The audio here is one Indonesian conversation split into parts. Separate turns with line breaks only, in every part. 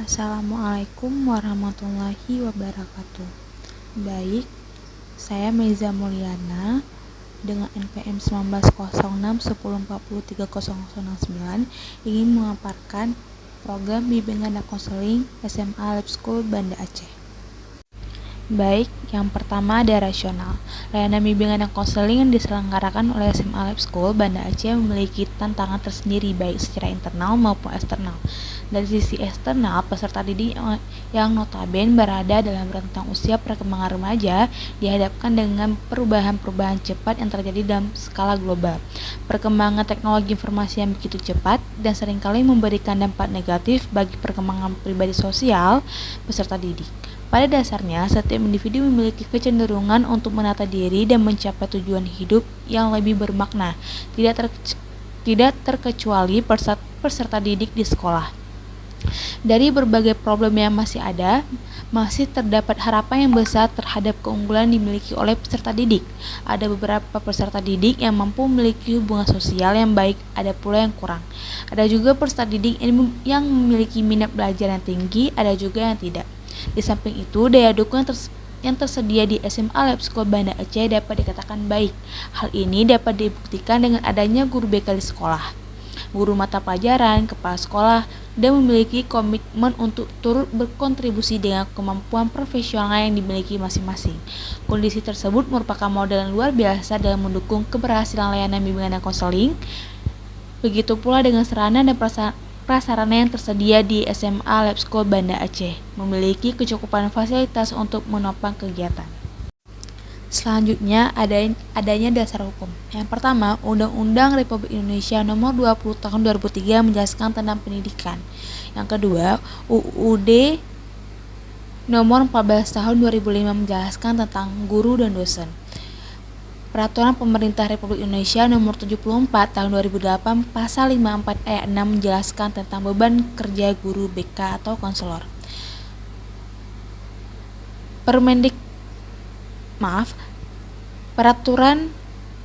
Assalamualaikum warahmatullahi wabarakatuh. Baik, saya Meiza Mulyana dengan NPM 190610403009 ingin memaparkan program bimbingan dan konseling SMA Lab School Banda Aceh. Baik, yang pertama ada rasional. Layanan bimbingan dan konseling yang diselenggarakan oleh SMA Lab School Banda Aceh memiliki tantangan tersendiri baik secara internal maupun eksternal. Dari sisi eksternal, peserta didik yang notabene berada dalam rentang usia perkembangan remaja dihadapkan dengan perubahan-perubahan cepat yang terjadi dalam skala global. Perkembangan teknologi informasi yang begitu cepat dan seringkali memberikan dampak negatif bagi perkembangan pribadi sosial peserta didik. Pada dasarnya, setiap individu memiliki kecenderungan untuk menata diri dan mencapai tujuan hidup yang lebih bermakna, tidak terkecuali peserta didik di sekolah. Dari berbagai problem yang masih ada, masih terdapat harapan yang besar terhadap keunggulan dimiliki oleh peserta didik. Ada beberapa peserta didik yang mampu memiliki hubungan sosial yang baik, ada pula yang kurang. Ada juga peserta didik yang memiliki minat belajar yang tinggi, ada juga yang tidak. Di samping itu, daya dukung yang tersedia di SMA Lab School Banda Aceh dapat dikatakan baik. Hal ini dapat dibuktikan dengan adanya guru BK di sekolah, guru mata pelajaran, kepala sekolah, dan memiliki komitmen untuk turut berkontribusi dengan kemampuan profesional yang dimiliki masing-masing. Kondisi tersebut merupakan modal yang luar biasa dalam mendukung keberhasilan layanan bimbingan dan konseling. Begitu pula dengan sarana dan prasarana yang tersedia di SMA Lab School Banda Aceh, memiliki kecukupan fasilitas untuk menopang kegiatan. Selanjutnya, adanya dasar hukum. Yang pertama, Undang-Undang Republik Indonesia Nomor 20 Tahun 2003 menjelaskan tentang pendidikan. Yang kedua, UUD Nomor 14 Tahun 2005 menjelaskan tentang guru dan dosen. Peraturan Pemerintah Republik Indonesia Nomor 74 Tahun 2008 Pasal 54 Ayat 6 menjelaskan tentang beban kerja guru BK atau konselor. Peraturan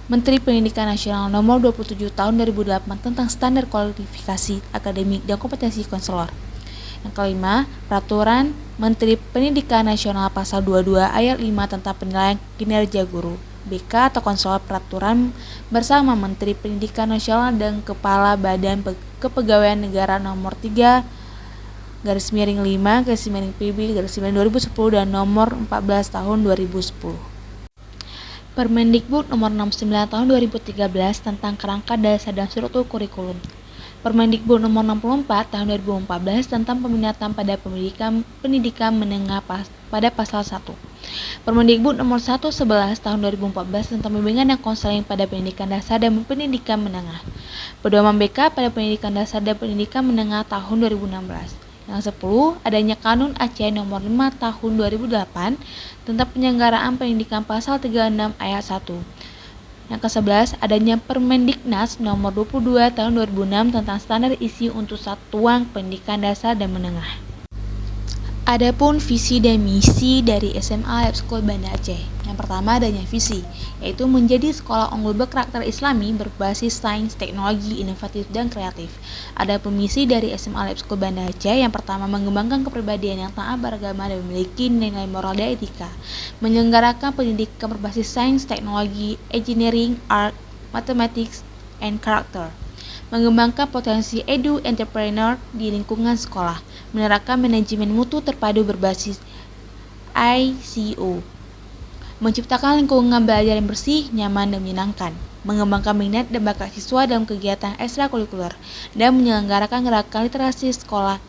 Menteri Pendidikan Nasional Nomor 27 Tahun 2008 tentang standar kualifikasi akademik dan kompetensi konselor. Yang kelima, Peraturan Menteri Pendidikan Nasional Pasal 22 Ayat 5 tentang penilaian kinerja guru BK atau konselor. Peraturan bersama Menteri Pendidikan Nasional dan Kepala Badan Kepegawaian Negara Nomor 3/5/PB/2010 dan Nomor 14 Tahun 2010. Permendikbud Nomor 69 Tahun 2013 tentang kerangka dasar dan struktur kurikulum. Permendikbud Nomor 64 Tahun 2014 tentang peminatan pada pendidikan menengah pada pasal 1. Permendikbud Nomor 111 Tahun 2014 tentang bimbingan dan konseling pada pendidikan dasar dan pendidikan menengah. Pedoman BK pada pendidikan dasar dan pendidikan menengah tahun 2016. Yang 10, adanya Kanun Aceh Nomor 5 Tahun 2008 tentang penyelenggaraan pendidikan pasal 36 ayat 1. Yang ke-11, adanya Permendiknas Nomor 22 Tahun 2006 tentang standar isi untuk satuan pendidikan dasar dan menengah. Adapun visi dan misi dari SMA Lab School Banda Aceh. Yang pertama adanya visi, yaitu menjadi sekolah unggul berkarakter Islami berbasis sains, teknologi, inovatif, dan kreatif. Adapun misi dari SMA Lab School Banda Aceh, yang pertama mengembangkan kepribadian yang taat beragama dan memiliki nilai moral dan etika, menyelenggarakan pendidikan berbasis sains, teknologi, engineering, art, mathematics, and character, mengembangkan potensi entrepreneur di lingkungan sekolah, menerapkan manajemen mutu terpadu berbasis ICO, menciptakan lingkungan belajar yang bersih, nyaman, dan menyenangkan, mengembangkan minat dan bakat siswa dalam kegiatan ekstrakurikuler, dan menyelenggarakan gerakan literasi sekolah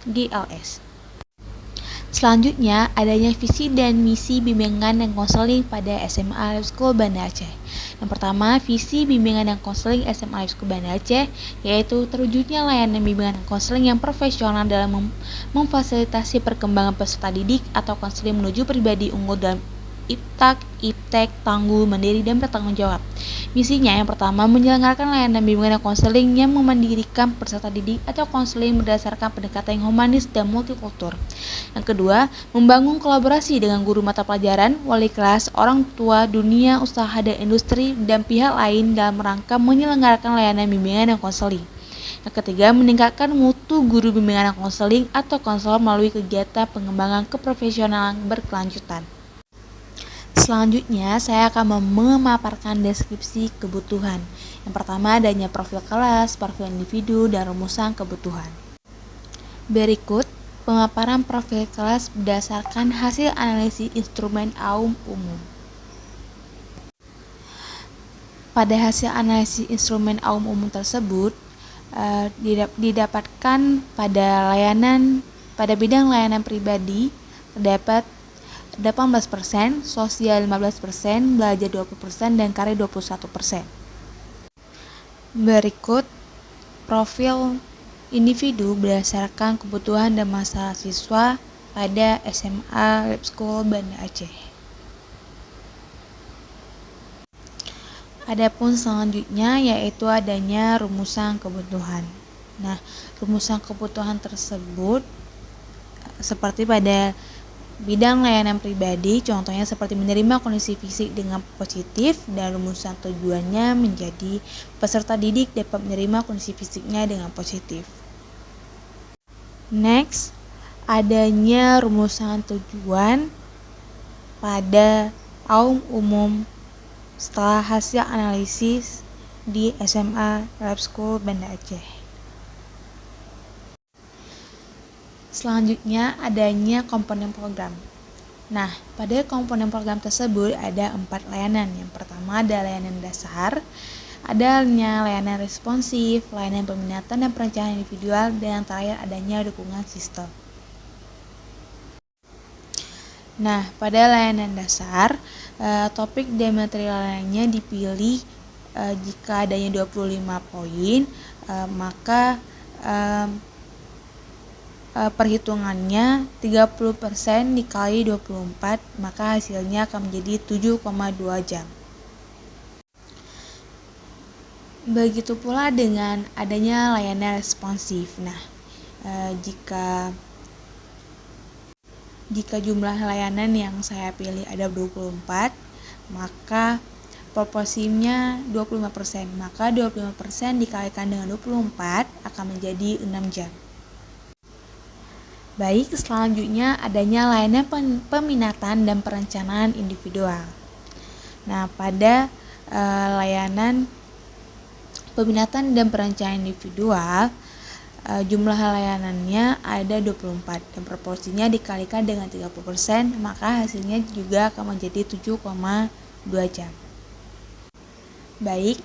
GLS. Selanjutnya, adanya visi dan misi bimbingan dan konseling pada SMA Lab School Banda Aceh. Yang pertama, visi bimbingan dan konseling SMA Lab School Banda Aceh, yaitu terwujudnya layanan bimbingan dan konseling yang profesional dalam memfasilitasi perkembangan peserta didik atau konseling menuju pribadi unggul dalam iptek, tangguh, mandiri, dan bertanggung jawab. Misinya yang pertama, menyelenggarakan layanan bimbingan dan konseling yang memandirikan peserta didik atau konseling berdasarkan pendekatan yang humanis dan multikultur. Yang kedua, membangun kolaborasi dengan guru mata pelajaran, wali kelas, orang tua, dunia usaha dan industri, dan pihak lain dalam rangka menyelenggarakan layanan bimbingan dan konseling. Yang ketiga, meningkatkan mutu guru bimbingan dan konseling atau konselor melalui kegiatan pengembangan keprofesionalan berkelanjutan. Selanjutnya, saya akan memaparkan deskripsi kebutuhan. Yang pertama, adanya profil kelas, profil individu, dan rumusan kebutuhan. Berikut pemaparan profil kelas berdasarkan hasil analisis instrumen AUM umum. Pada hasil analisis instrumen AUM umum tersebut, didapatkan pada bidang layanan pribadi terdapat 18%, sosial 15%, belajar 20%, dan karya 21%. Berikut profil individu berdasarkan kebutuhan dan masalah siswa pada SMA Lab School Banda Aceh. Adapun selanjutnya yaitu adanya rumusan kebutuhan. Nah, rumusan kebutuhan tersebut seperti pada bidang layanan pribadi, contohnya seperti menerima kondisi fisik dengan positif, dan rumusan tujuannya menjadi peserta didik dapat menerima kondisi fisiknya dengan positif. Next, adanya rumusan tujuan pada AUM umum setelah hasil analisis di SMA Lab School Banda Aceh. Selanjutnya adanya komponen program. Nah, pada komponen program tersebut ada 4 layanan. Yang pertama ada layanan dasar, adanya layanan responsif, layanan peminatan dan perencanaan individual, dan yang terakhir adanya dukungan sistem. Nah, pada layanan dasar, topik dan materi layanannya dipilih jika adanya 25 poin, maka perhitungannya 30% dikali 24, maka hasilnya akan menjadi 7,2 jam. Begitu pula dengan adanya layanan responsif. Nah, jika jumlah layanan yang saya pilih ada 24, maka proporsinya 25%, maka 25% dikalikan dengan 24 akan menjadi 6 jam. Baik, selanjutnya adanya layanan peminatan dan perencanaan individual. Nah, pada layanan peminatan dan perencanaan individual, jumlah layanannya ada 24 dan proporsinya dikalikan dengan 30%, maka hasilnya juga akan menjadi 7,2 jam. Baik,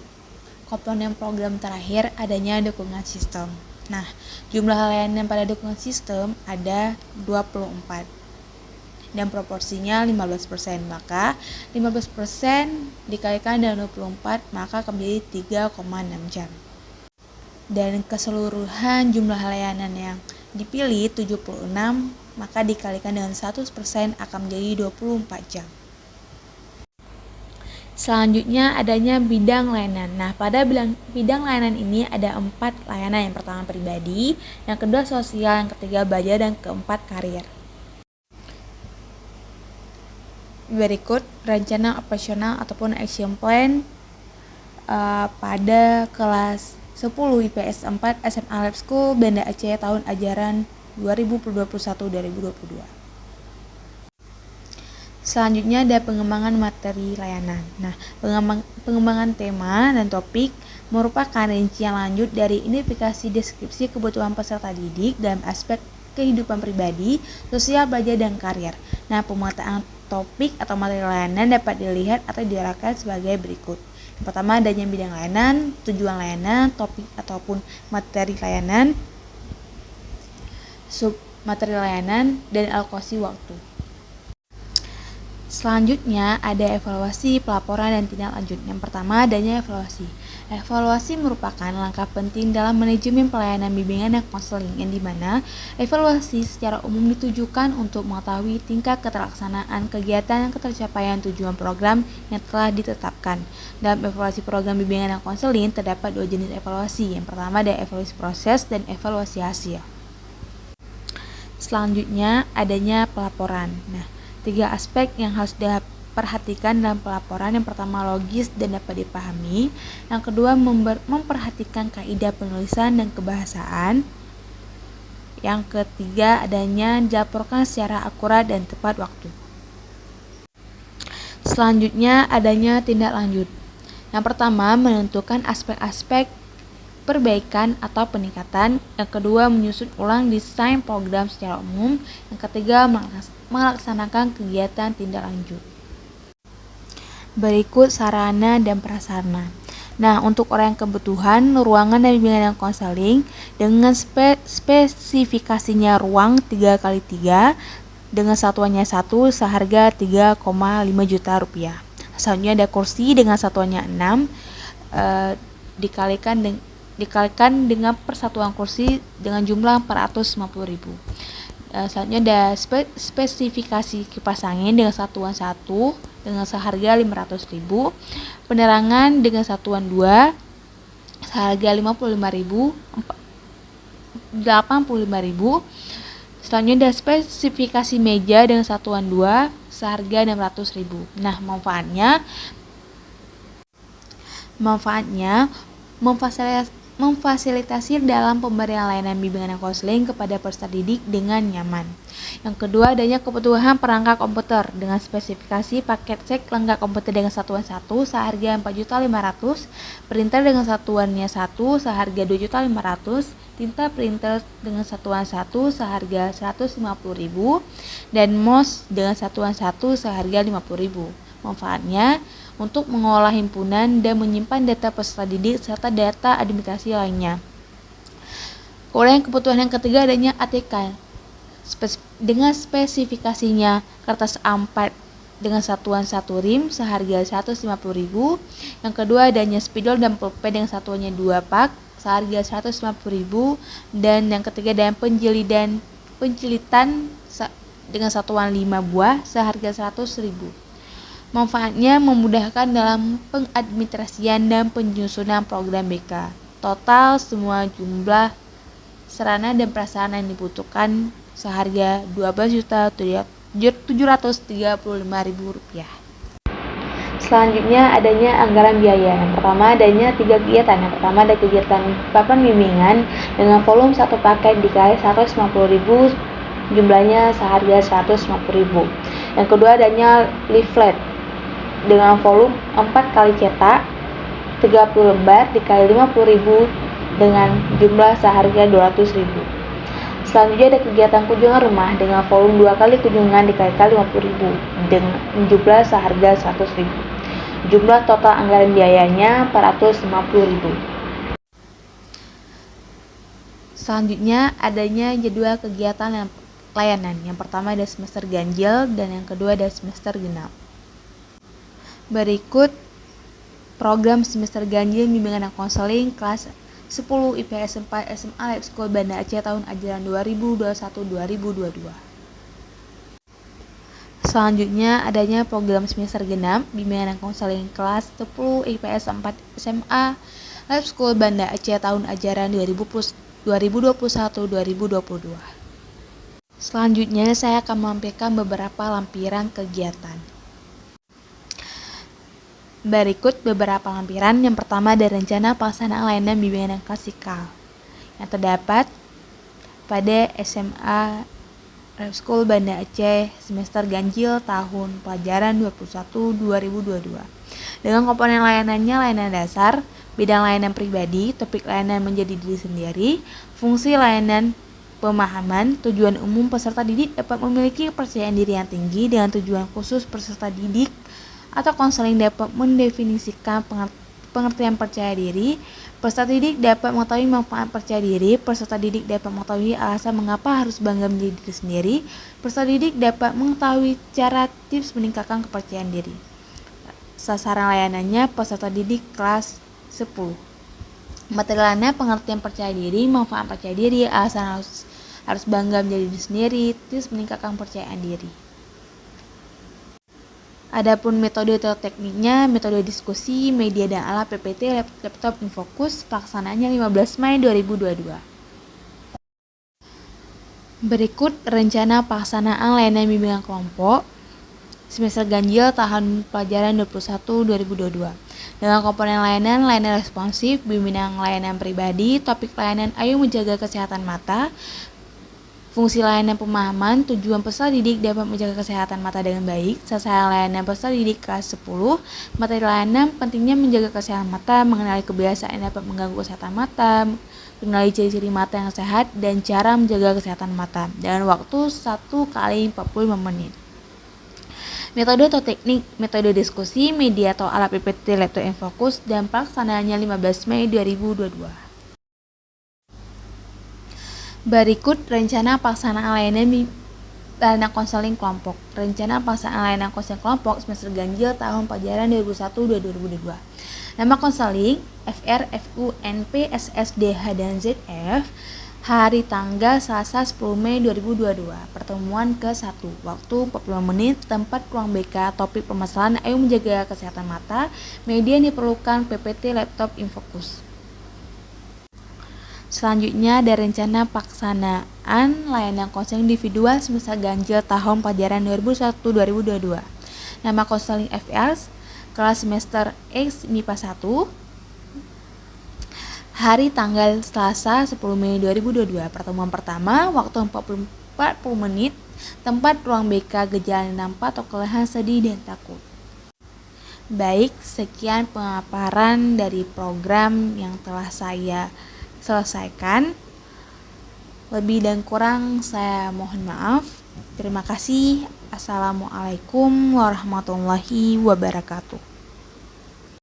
komponen program terakhir adanya dukungan sistem. Nah, jumlah layanan pada dukungan sistem ada 24 dan proporsinya 15%, maka 15% dikalikan dengan 24 maka akan menjadi 3,6 jam. Dan keseluruhan jumlah layanan yang dipilih 76, maka dikalikan dengan 100% akan menjadi 24 jam. Selanjutnya adanya bidang layanan. Nah, pada bidang layanan ini ada 4 layanan. Yang pertama pribadi, yang kedua sosial, yang ketiga belajar, dan keempat karir. Berikut rencana operasional ataupun action plan pada kelas 10 IPS 4 SMA Lab School Banda Aceh tahun ajaran 2021-2022. Selanjutnya ada pengembangan materi layanan. Nah, pengembangan tema dan topik merupakan rincian lanjut dari identifikasi deskripsi kebutuhan peserta didik dalam aspek kehidupan pribadi, sosial, belajar, dan karir. Nah, pemetaan topik atau materi layanan dapat dilihat atau diarahkan sebagai berikut. Yang pertama adanya bidang layanan, tujuan layanan, topik ataupun materi layanan, sub materi layanan, dan alokasi waktu. Selanjutnya ada evaluasi, pelaporan, dan tindak lanjut. Yang pertama adanya evaluasi. Evaluasi merupakan langkah penting dalam manajemen pelayanan bimbingan dan konseling, yang dimana evaluasi secara umum ditujukan untuk mengetahui tingkat keterlaksanaan kegiatan dan ketercapaian tujuan program yang telah ditetapkan. Dalam evaluasi program bimbingan dan konseling terdapat 2 jenis evaluasi. Yang pertama ada evaluasi proses dan evaluasi hasil. Selanjutnya adanya pelaporan. Nah, 3 aspek yang harus perhatikan dalam pelaporan. Yang pertama, logis dan dapat dipahami. Yang kedua, memperhatikan kaidah penulisan dan kebahasaan. Yang ketiga, adanya dilaporkan secara akurat dan tepat waktu. Selanjutnya, adanya tindak lanjut. Yang pertama, menentukan aspek-aspek perbaikan atau peningkatan. Yang kedua, menyusun ulang desain program secara umum. Yang ketiga, melaksanakan kegiatan tindak lanjut. Berikut sarana dan prasarana. Nah, untuk orang yang kebutuhan ruangan dan bimbingan konseling dengan spesifikasinya ruang 3x3 dengan satuannya 1 seharga 3,5 juta rupiah. Selanjutnya ada kursi dengan satuannya 6 dikalikan dengan persatuan kursi dengan jumlah 450.000. Selanjutnya ada spesifikasi kipas angin dengan satuan 1 dengan seharga 500.000, penerangan dengan satuan 2 seharga 85.000. Selanjutnya ada spesifikasi meja dengan satuan 2 seharga 600.000. Nah, manfaatnya memfasilitasi dalam pemberian layanan bimbingan dan konseling kepada peserta didik dengan nyaman. Yang kedua, adanya kebutuhan perangkat komputer dengan spesifikasi paket cek lengkap komputer dengan satuan 1 seharga 4.500.000, printer dengan satuannya 1 seharga 2.500.000, tinta printer dengan satuan 1 seharga 150.000, dan mouse dengan satuan 1 seharga 50.000. Manfaatnya untuk mengolah himpunan dan menyimpan data peserta didik serta data administrasi lainnya. Kemudian kebutuhan yang ketiga adanya ATK dengan spesifikasinya kertas A4 dengan satuan 1 rim seharga 150.000. Yang kedua adanya spidol dan pulpen dengan satuannya 2 pak seharga 150.000. Dan yang ketiga adanya pencilitan dengan satuan 5 buah seharga 100.000. Manfaatnya memudahkan dalam pengadministrasian dan penyusunan program BK. Total semua jumlah sarana dan prasarana yang dibutuhkan seharga Rp12.735.000. Selanjutnya adanya anggaran biaya. Yang pertama adanya 3 kegiatan. Yang pertama ada kegiatan papan bimbingan dengan volume 1 paket dikali 150.000, jumlahnya seharga 150.000. Yang kedua adanya leaflet dengan volume 4 kali cetak 30 lembar dikali 50.000 dengan jumlah seharga 200.000. Selanjutnya ada kegiatan kunjungan rumah dengan volume 2 kali kunjungan dikali 50.000 dengan jumlah seharga 100.000. Jumlah total anggaran biayanya 450.000. Selanjutnya adanya jadwal kegiatan layanan. Yang pertama ada semester ganjil dan yang kedua ada semester genap. Berikut program semester ganjil bimbingan dan konseling kelas 10 IPS 4 SMA Lab School Banda Aceh tahun ajaran 2021-2022. Selanjutnya adanya program semester genap bimbingan dan konseling kelas 10 IPS 4 SMA Lab School Banda Aceh tahun ajaran 2021-2022. Selanjutnya saya akan melampirkan beberapa lampiran kegiatan. Berikut beberapa lampiran. Yang pertama ada rencana pelaksanaan layanan bimbingan dan klasikal yang terdapat pada SMA Lab School Banda Aceh semester ganjil tahun pelajaran 2021-2022. Dengan komponen layanannya layanan dasar, bidang layanan pribadi, topik layanan menjadi diri sendiri, fungsi layanan pemahaman, tujuan umum peserta didik dapat memiliki kepercayaan diri yang tinggi dengan tujuan khusus peserta didik atau konseling dapat mendefinisikan pengertian percaya diri. Peserta didik dapat mengetahui manfaat percaya diri. Peserta didik dapat mengetahui alasan mengapa harus bangga menjadi diri sendiri. Peserta didik dapat mengetahui cara tips meningkatkan kepercayaan diri. Sasaran layanannya peserta didik kelas 10. Materialnya pengertian percaya diri, manfaat percaya diri, alasan harus bangga menjadi diri sendiri, tips meningkatkan kepercayaan diri. Adapun metode atau tekniknya, metode diskusi, media dan alat PPT, laptop Infokus, pelaksanaannya 15 Mei 2022. Berikut rencana pelaksanaan layanan bimbingan kelompok semester ganjil tahun pelajaran 21-2022. Dengan komponen layanan responsif, bimbingan layanan pribadi, topik layanan ayo menjaga kesehatan mata, fungsi layanan pemahaman, tujuan peserta didik dapat menjaga kesehatan mata dengan baik, sasaran layanan peserta didik kelas 10, materi layanan pentingnya menjaga kesehatan mata, mengenali kebiasaan yang dapat mengganggu kesehatan mata, mengenali ciri-ciri mata yang sehat, dan cara menjaga kesehatan mata, dengan waktu 1 kali 45 menit. Metode atau teknik, metode diskusi, media atau alat PPT laptop yang fokus, dan pelaksanaannya 15 Mei 2022. Berikut rencana pelaksanaan layanan konseling kelompok. Rencana pelaksanaan layanan konseling kelompok semester ganjil tahun pelajaran 2021-2022. Nama konseling FR, FU, NP, SSDH, dan ZF. Hari tanggal Selasa 10 Mei 2022. Pertemuan ke-1. Waktu 45 menit. Tempat ruang BK. Topik permasalahan ayo menjaga kesehatan mata. Media yang diperlukan PPT laptop Infokus. Selanjutnya ada rencana pelaksanaan layanan konseling individual semester ganjil tahun pelajaran 2021-2022. Nama konseling FR kelas semester X MIPA 1. Hari tanggal Selasa 10 Mei 2022. Pertemuan pertama waktu 40 menit. Tempat ruang BK gejala nampak atau kelelahan, sedih, dan takut. Baik, sekian pemaparan dari program yang telah saya selesaikan. Lebih dan kurang saya mohon maaf. Terima kasih. Assalamualaikum warahmatullahi wabarakatuh.